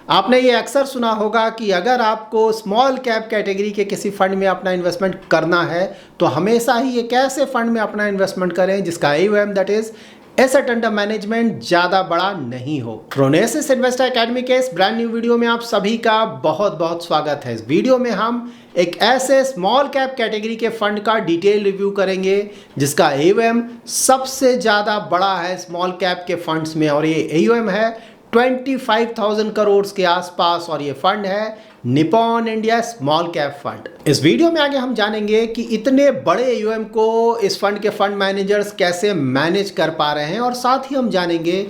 आपने ये अक्सर सुना होगा कि अगर आपको स्मॉल कैप कैटेगरी के किसी फंड में अपना इन्वेस्टमेंट करना है तो हमेशा ही एक ऐसे फंड में अपना इन्वेस्टमेंट करें जिसका AUM that is asset under management ज़्यादा बड़ा नहीं हो। प्रोनेसिस इन्वेस्टर एकेडमी के इस ब्रांड न्यू वीडियो में आप सभी का बहुत बहुत स्वागत है। इस वीडियो में हम एक ऐसे स्मॉल कैप कैटेगरी के फंड का डिटेल रिव्यू करेंगे जिसका AUM सबसे ज़्यादा बड़ा है स्मॉल कैप के फंड्स में, और ये AUM है 25,000 करोड़ के आसपास, और ये फंड है Nippon India small cap fund. इस वीडियो में आगे हम जानेंगे कि इतने बड़े AUM को इस फंड के फंड मैनेजर्स कैसे मैनेज कर पा रहे हैं, और साथ ही हम जानेंगे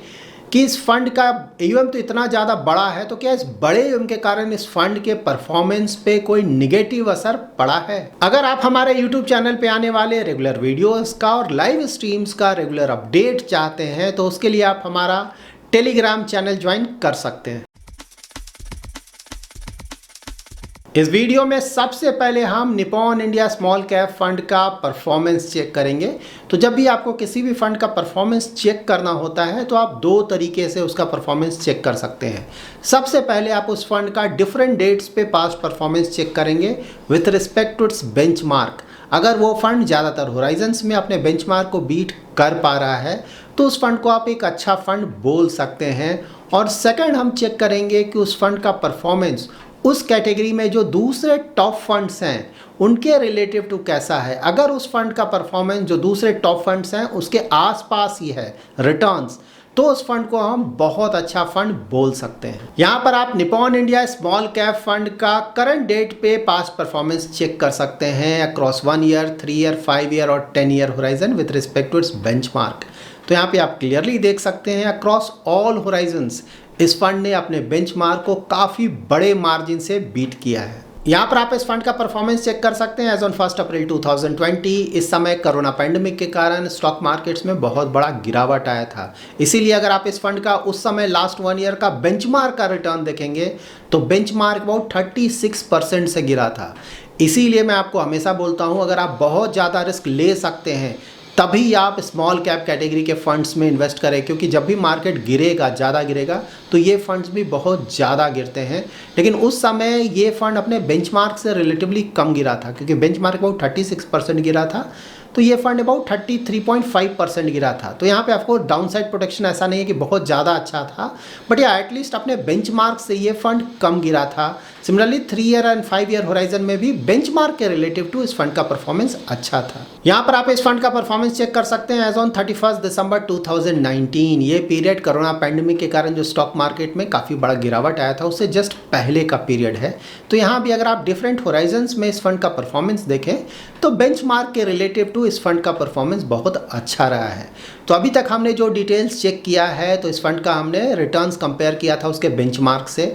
कि इस फंड का AUM तो इतना ज़्यादा बड़ा है तो क्या इस बड़े AUM के कारण इस फंड के परफॉर्मेंस पे कोई निगेटिव असर पड़ा है। अगर आप हमारे YouTube चैनल पे आने वाले रेगुलर वीडियोस का और लाइव स्ट्रीम्स का रेगुलर अपडेट चाहते हैं तो उसके लिए आप हमारा टेलीग्राम चैनल ज्वाइन कर सकते हैं। इस वीडियो में सबसे पहले हम Nippon India small cap fund का परफॉर्मेंस चेक करेंगे। तो जब भी आपको किसी भी फंड का परफॉर्मेंस चेक करना होता है तो आप दो तरीके से उसका परफॉर्मेंस चेक कर सकते हैं। सबसे पहले आप उस फंड का डिफरेंट डेट्स पे पास्ट परफॉर्मेंस चेक करेंगे with respect to its benchmark. अगर वो फंड ज़्यादातर होराइजन्स में अपने बेंचमार्क को बीट कर पा रहा है तो उस फंड को आप एक अच्छा फंड बोल सकते हैं। और सेकंड हम चेक करेंगे कि उस फंड का परफॉर्मेंस उस कैटेगरी में जो दूसरे टॉप फंड्स हैं उनके रिलेटिव टू कैसा है। अगर उस फंड का परफॉर्मेंस जो दूसरे टॉप फंड्स हैं उसके आसपास ही है रिटर्न्स, तो उस फंड को हम बहुत अच्छा फंड बोल सकते हैं। यहाँ पर आप Nippon India small cap fund का करंट डेट पे पास्ट परफॉर्मेंस चेक कर सकते हैं अक्रॉस 1 ईयर, 3 ईयर, 5 ईयर और 10 year horizon with respect to its benchmark. तो यहाँ पे आप क्लियरली देख सकते हैं अक्रॉस ऑल होराइजन्स इस फंड ने अपने बेंचमार्क को काफ़ी बड़े मार्जिन से बीट किया है। यहाँ पर आप इस फंड का परफॉर्मेंस चेक कर सकते हैं एज ऑन 1 अप्रैल 2020। इस समय कोरोना पैंडेमिक के कारण स्टॉक मार्केट्स में बहुत बड़ा गिरावट आया था, इसीलिए अगर आप इस फंड का उस समय लास्ट 1 ईयर का बेंचमार्क का रिटर्न देखेंगे तो बेंचमार्क अबाउट 36% से गिरा था। इसीलिए मैं आपको हमेशा बोलता हूँ अगर आप बहुत ज़्यादा रिस्क ले सकते हैं तभी आप स्मॉल कैप कैटेगरी के फंड्स में इन्वेस्ट करें, क्योंकि जब भी मार्केट गिरेगा, ज़्यादा गिरेगा, तो ये फंड्स भी बहुत ज़्यादा गिरते हैं। लेकिन उस समय ये फंड अपने बेंचमार्क से रिलेटिवली कम गिरा था, क्योंकि बेंचमार्क अबाउट 36% गिरा था, तो ये फंड अबाउट 33.5% गिरा था। तो यहाँ पे आपको डाउनसाइड प्रोटेक्शन ऐसा नहीं है कि बहुत ज़्यादा अच्छा था, बट या एटलीस्ट अपने बेंचमार्क से ये फंड कम गिरा था। Similarly 3 year and 5 year horizon में भी बेंचमार्क के रिलेटिव टू इस फंड का परफॉर्मेंस अच्छा था। यहाँ पर आप इस फंड का परफॉर्मेंस चेक कर सकते हैं एज ऑन 31 दिसंबर 2019। ये पीरियड कोरोना पैंडेमिक के कारण जो स्टॉक मार्केट में काफ़ी बड़ा गिरावट आया था उससे जस्ट पहले का पीरियड है। तो यहाँ भी अगर आप डिफरेंट होराइजन्स में इस फंड का परफॉर्मेंस देखें तो बेंचमार्क के रिलेटिव टू इस फंड का परफॉर्मेंस बहुत अच्छा रहा है। तो अभी तक हमने जो डिटेल्स चेक किया है तो इस फंड का हमने रिटर्न्स कंपेयर किया था उसके बेंचमार्क से।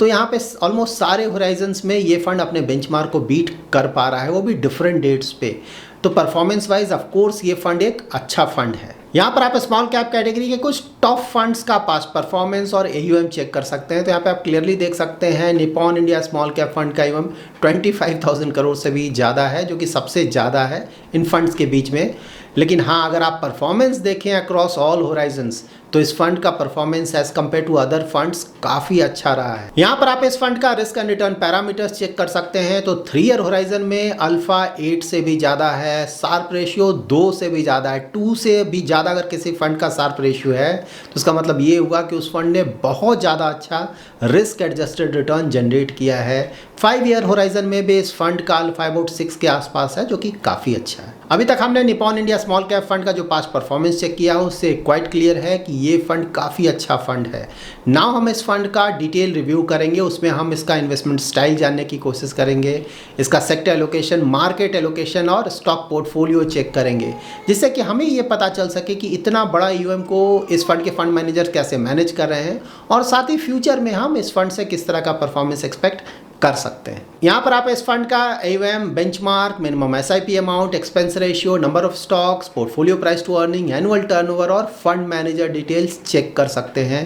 तो यहाँ पे ऑलमोस्ट सारे होराइजन्स में ये फंड अपने बेंचमार्क को बीट कर पा रहा है, वो भी डिफरेंट डेट्स पे। तो परफॉर्मेंस वाइज ऑफ कोर्स ये फंड एक अच्छा फंड है। यहाँ पर आप स्मॉल कैप कैटेगरी के कुछ टॉप फंड्स का पास्ट परफॉर्मेंस और AUM चेक कर सकते हैं। तो यहाँ पे आप क्लियरली देख सकते हैं Nippon India small cap fund का AUM 25,000 करोड़ से भी ज़्यादा है, जो कि सबसे ज़्यादा है इन फंड्स के बीच में। लेकिन हाँ, अगर आप परफॉर्मेंस देखें अक्रॉस ऑल होराइजन्स तो इस फंड का performance as compared to other funds काफ़ी अच्छा रहा है। यहाँ पर आप इस फंड का risk and return parameters check कर सकते हैं। तो 3 ईयर होराइजन में अल्फा 8 से भी ज़्यादा है, शार्प रेशियो 2 से भी ज़्यादा है, 2 से भी ज़्यादा अगर किसी फंड का शार्प रेशियो है तो उसका मतलब ये हुआ कि उस फंड ने बहुत ज़्यादा अच्छा रिस्क एडजस्टेड रिटर्न जनरेट किया है। 5 ईयर होराइजन में भी इस फंड का अल्फा अबाउट 6 के आसपास है, जो कि काफ़ी अच्छा है। अभी तक हमने Nippon India small cap fund का जो पास्ट परफॉर्मेंस चेक किया है उससे क्वाइट क्लियर है कि ये फंड काफ़ी अच्छा फंड है। नाउ हम इस फंड का डिटेल रिव्यू करेंगे, उसमें हम इसका इन्वेस्टमेंट स्टाइल जानने की कोशिश करेंगे, इसका सेक्टर एलोकेशन, मार्केट एलोकेशन और स्टॉक पोर्टफोलियो चेक करेंगे, जिससे कि हमें ये पता चल सके कि इतना बड़ा AUM को इस फंड के फंड मैनेजर कैसे मैनेज कर रहे हैं, और साथ ही फ्यूचर में हम इस फंड से किस तरह का परफॉर्मेंस एक्सपेक्ट कर सकते हैं। यहाँ पर आप इस फंड का AUM, benchmark, minimum SIP amount, expense ratio, number of stocks, portfolio price to earning, annual turnover और फंड मैनेजर डिटेल्स चेक कर सकते हैं।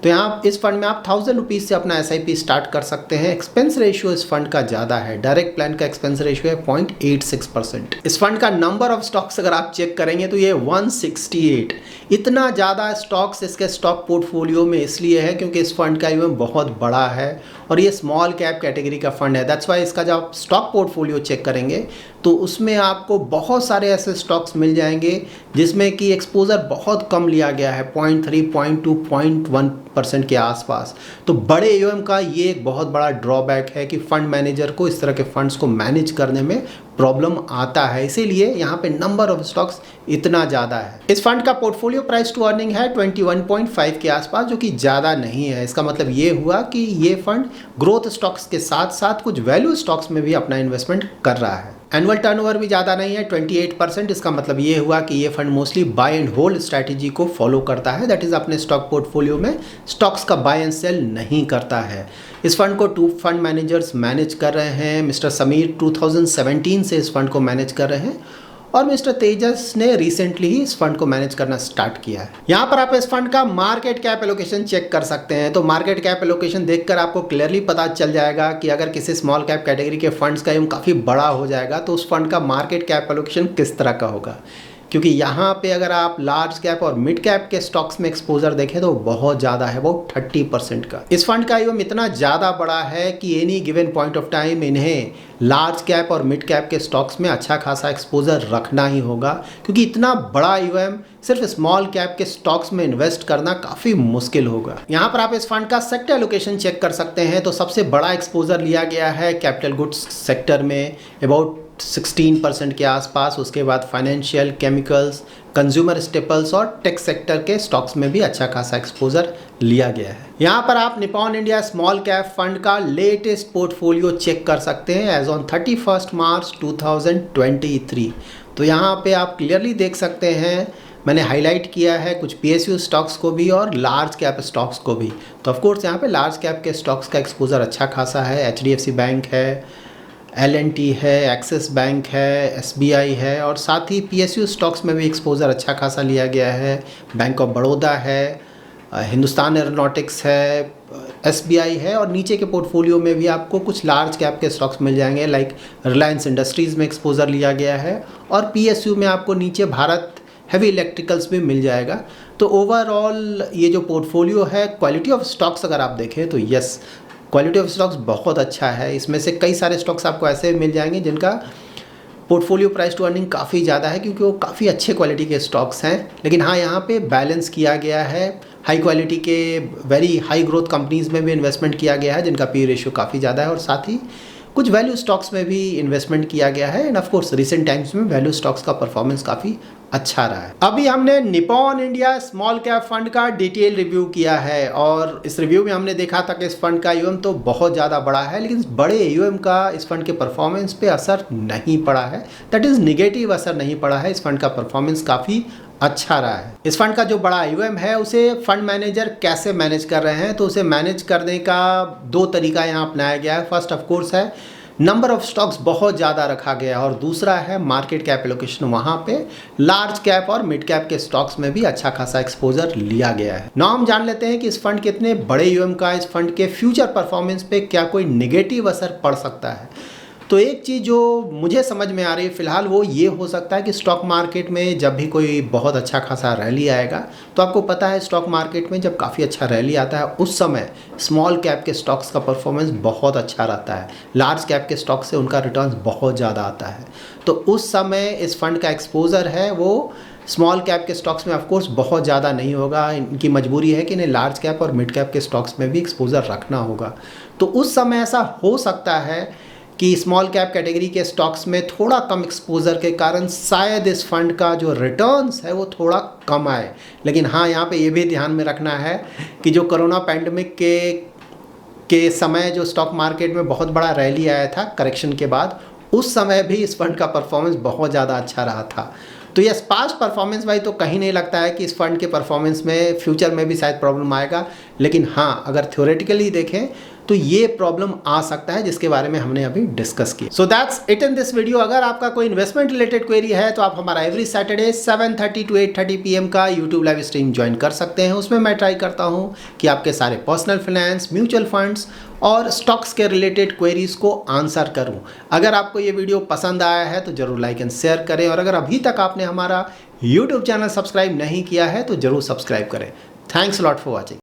तो यहाँ इस फंड में आप 1000 रुपीज़ से अपना SIP स्टार्ट कर सकते हैं। एक्सपेंस रेशियो इस फंड का ज़्यादा है, डायरेक्ट प्लान का एक्सपेंस रेशियो है 0.86%। इस फंड का नंबर ऑफ स्टॉक्स अगर आप चेक करेंगे तो ये 168। इतना ज़्यादा स्टॉक्स इसके स्टॉक पोर्टफोलियो में इसलिए है क्योंकि इस फंड का यूएम बहुत बड़ा है और ये स्मॉल कैप कैटेगरी का फंड है। दैट्स वाई इसका जब आप स्टॉक पोर्टफोलियो चेक करेंगे तो उसमें आपको बहुत सारे ऐसे स्टॉक्स मिल जाएंगे जिसमें कि एक्सपोजर बहुत कम लिया गया है, 0.3, 0.2, 0.1% के आसपास। तो बड़े यूएम का ये एक बहुत बड़ा ड्रॉबैक है कि फंड मैनेजर को इस तरह के फंड्स को मैनेज करने में प्रॉब्लम आता है, इसीलिए यहाँ पे नंबर ऑफ स्टॉक्स इतना ज़्यादा है। इस फंड का पोर्टफोलियो प्राइस टू अर्निंग है 21.5 के आसपास, जो कि ज़्यादा नहीं है। इसका मतलब ये हुआ कि ये फंड ग्रोथ स्टॉक्स के साथ साथ कुछ वैल्यू स्टॉक्स में भी अपना इन्वेस्टमेंट कर रहा है। एनुअल टर्नओवर भी ज़्यादा नहीं है, 28%। इसका मतलब ये हुआ कि ये fund mostly bye and hold strategy को फॉलो करता है, दैट इज़ अपने स्टॉक पोर्टफोलियो में स्टॉक्स का बाय एंड सेल नहीं करता है। इस फंड को 2 फंड मैनेजर्स मैनेज कर रहे हैं। मिस्टर समीर 2017 से इस फंड को मैनेज कर रहे हैं और मिस्टर तेजस ने रिसेंटली ही इस फंड को मैनेज करना स्टार्ट किया है। यहाँ पर आप इस फंड का मार्केट कैप एलोकेशन चेक कर सकते हैं। तो मार्केट कैप एलोकेशन देखकर आपको क्लियरली पता चल जाएगा कि अगर किसी स्मॉल कैप कैटेगरी के फंड्स का काफ़ी बड़ा हो जाएगा तो उस फंड का मार्केट कैप एलोकेशन किस तरह का होगा, क्योंकि यहाँ पे अगर आप लार्ज कैप और मिड कैप के स्टॉक्स में एक्सपोजर देखें तो बहुत ज़्यादा है, वो 30% का। इस फंड का यूएम इतना ज़्यादा बड़ा है कि any given point of time इन्हें लार्ज कैप और मिड कैप के स्टॉक्स में अच्छा खासा एक्सपोजर रखना ही होगा, क्योंकि इतना बड़ा यूएम सिर्फ स्मॉल कैप के स्टॉक्स में इन्वेस्ट करना काफ़ी मुश्किल होगा। यहाँ पर आप इस फंड का सेक्टर एलोकेशन चेक कर सकते हैं। तो सबसे बड़ा एक्सपोजर लिया गया है कैपिटल गुड्स सेक्टर में, अबाउट 16% के आसपास। उसके बाद फाइनेंशियल, केमिकल्स, कंज्यूमर स्टेपल्स और टेक सेक्टर के स्टॉक्स में भी अच्छा खासा एक्सपोजर लिया गया है। यहाँ पर आप Nippon India small cap fund का लेटेस्ट पोर्टफोलियो चेक कर सकते हैं एज ऑन 31 मार्च 2023। तो यहाँ पे आप क्लियरली देख सकते हैं, मैंने हाईलाइट किया है कुछ PSU स्टॉक्स को भी और लार्ज कैप स्टॉक्स को भी। तो ऑफकोर्स यहाँ पे लार्ज कैप के स्टॉक्स का एक्सपोजर अच्छा खासा है। HDFC बैंक है, L&T है, एक्सिस बैंक है, SBI है और साथ ही PSU स्टॉक्स में भी एक्सपोजर अच्छा खासा लिया गया है। बैंक ऑफ बड़ौदा है, हिंदुस्तान एरोनॉटिक्स है, SBI है और नीचे के पोर्टफोलियो में भी आपको कुछ लार्ज कैप के स्टॉक्स मिल जाएंगे, लाइक रिलायंस इंडस्ट्रीज़ में एक्सपोजर लिया गया है और PSU में आपको नीचे भारत हैवी इलेक्ट्रिकल्स भी मिल जाएगा। तो ओवरऑल ये जो पोर्टफोलियो है, क्वालिटी ऑफ स्टॉक्स अगर आप देखें तो यस, क्वालिटी ऑफ स्टॉक्स बहुत अच्छा है। इसमें से कई सारे स्टॉक्स आपको ऐसे मिल जाएंगे जिनका पोर्टफोलियो प्राइस टू अर्निंग काफ़ी ज़्यादा है, क्योंकि वो काफ़ी अच्छे क्वालिटी के स्टॉक्स हैं। लेकिन हाँ, यहाँ पे बैलेंस किया गया है, हाई क्वालिटी के वेरी हाई ग्रोथ कंपनीज़ में भी इन्वेस्टमेंट किया गया है जिनका P रेशियो काफ़ी ज़्यादा है और साथ ही कुछ वैल्यू स्टॉक्स में भी इन्वेस्टमेंट किया गया है। End of course recent times में वैल्यू स्टॉक्स का परफॉर्मेंस काफ़ी अच्छा रहा है। अभी हमने Nippon India small cap fund का डिटेल रिव्यू किया है और इस रिव्यू में हमने देखा था कि इस फंड का यूएम तो बहुत ज़्यादा बड़ा है, लेकिन इस बड़े यूएम का इस फंड के परफॉर्मेंस पे असर नहीं पड़ा है, दैट इज़ निगेटिव असर नहीं पड़ा है। इस फंड का परफॉर्मेंस काफ़ी अच्छा रहा है। इस फंड का जो बड़ा यूएम है उसे फंड मैनेजर कैसे मैनेज कर रहे हैं, तो उसे मैनेज करने का 2 तरीका यहाँ अपनाया गया है। फर्स्ट ऑफ कोर्स है नंबर ऑफ स्टॉक्स बहुत ज़्यादा रखा गया है और दूसरा है मार्केट कैप एलोकेशन। वहाँ पे लार्ज कैप और मिड कैप के स्टॉक्स में भी अच्छा खासा एक्सपोजर लिया गया है। नाम हम जान लेते हैं कि इस फंड के इतने बड़े यूएम का इस फंड के फ्यूचर परफॉर्मेंस पे क्या कोई नेगेटिव असर पड़ सकता है। तो एक चीज़ जो मुझे समझ में आ रही है फ़िलहाल वो ये हो सकता है कि स्टॉक मार्केट में जब भी कोई बहुत अच्छा खासा रैली आएगा, तो आपको पता है स्टॉक मार्केट में जब काफ़ी अच्छा रैली आता है उस समय स्मॉल कैप के स्टॉक्स का परफॉर्मेंस बहुत अच्छा रहता है, लार्ज कैप के स्टॉक से उनका रिटर्न्स बहुत ज़्यादा आता है। तो उस समय इस फंड का एक्सपोजर है वो स्मॉल कैप के स्टॉक्स में ऑफकोर्स बहुत ज़्यादा नहीं होगा। इनकी मजबूरी है कि इन्हें लार्ज कैप और मिड कैप के स्टॉक्स में भी एक्सपोजर रखना होगा। तो उस समय ऐसा हो सकता है कि स्मॉल कैप कैटेगरी के स्टॉक्स में थोड़ा कम एक्सपोजर के कारण शायद इस फंड का जो रिटर्न्स है वो थोड़ा कम आए। लेकिन हाँ, यहाँ पे ये भी ध्यान में रखना है कि जो कोरोना पैंडमिक के समय जो स्टॉक मार्केट में बहुत बड़ा रैली आया था करेक्शन के बाद, उस समय भी इस फंड का परफॉर्मेंस बहुत ज़्यादा अच्छा रहा था। तो ये पास्ट परफॉर्मेंस वाइज तो कहीं नहीं लगता है कि इस फंड के परफॉर्मेंस में फ्यूचर में भी शायद प्रॉब्लम आएगा। लेकिन हाँ, अगर थ्योरेटिकली देखें तो ये प्रॉब्लम आ सकता है, जिसके बारे में हमने अभी डिस्कस किया। So that's it in this video. अगर आपका कोई इन्वेस्टमेंट रिलेटेड क्वेरी है तो आप हमारा एवरी सैटरडे 7:30 to 8:30 PM का यूट्यूब लाइव स्ट्रीम ज्वाइन कर सकते हैं। उसमें मैं ट्राई करता हूँ कि आपके सारे पर्सनल फाइनेंस, म्यूचुअल फंड्स और स्टॉक्स के रिलेटेड क्वेरीज को आंसर करूं। अगर आपको ये वीडियो पसंद आया है तो जरूर लाइक एंड शेयर करें, और अगर अभी तक आपने हमारा यूट्यूब चैनल सब्सक्राइब नहीं किया है तो जरूर सब्सक्राइब करें। Thanks lot for watching.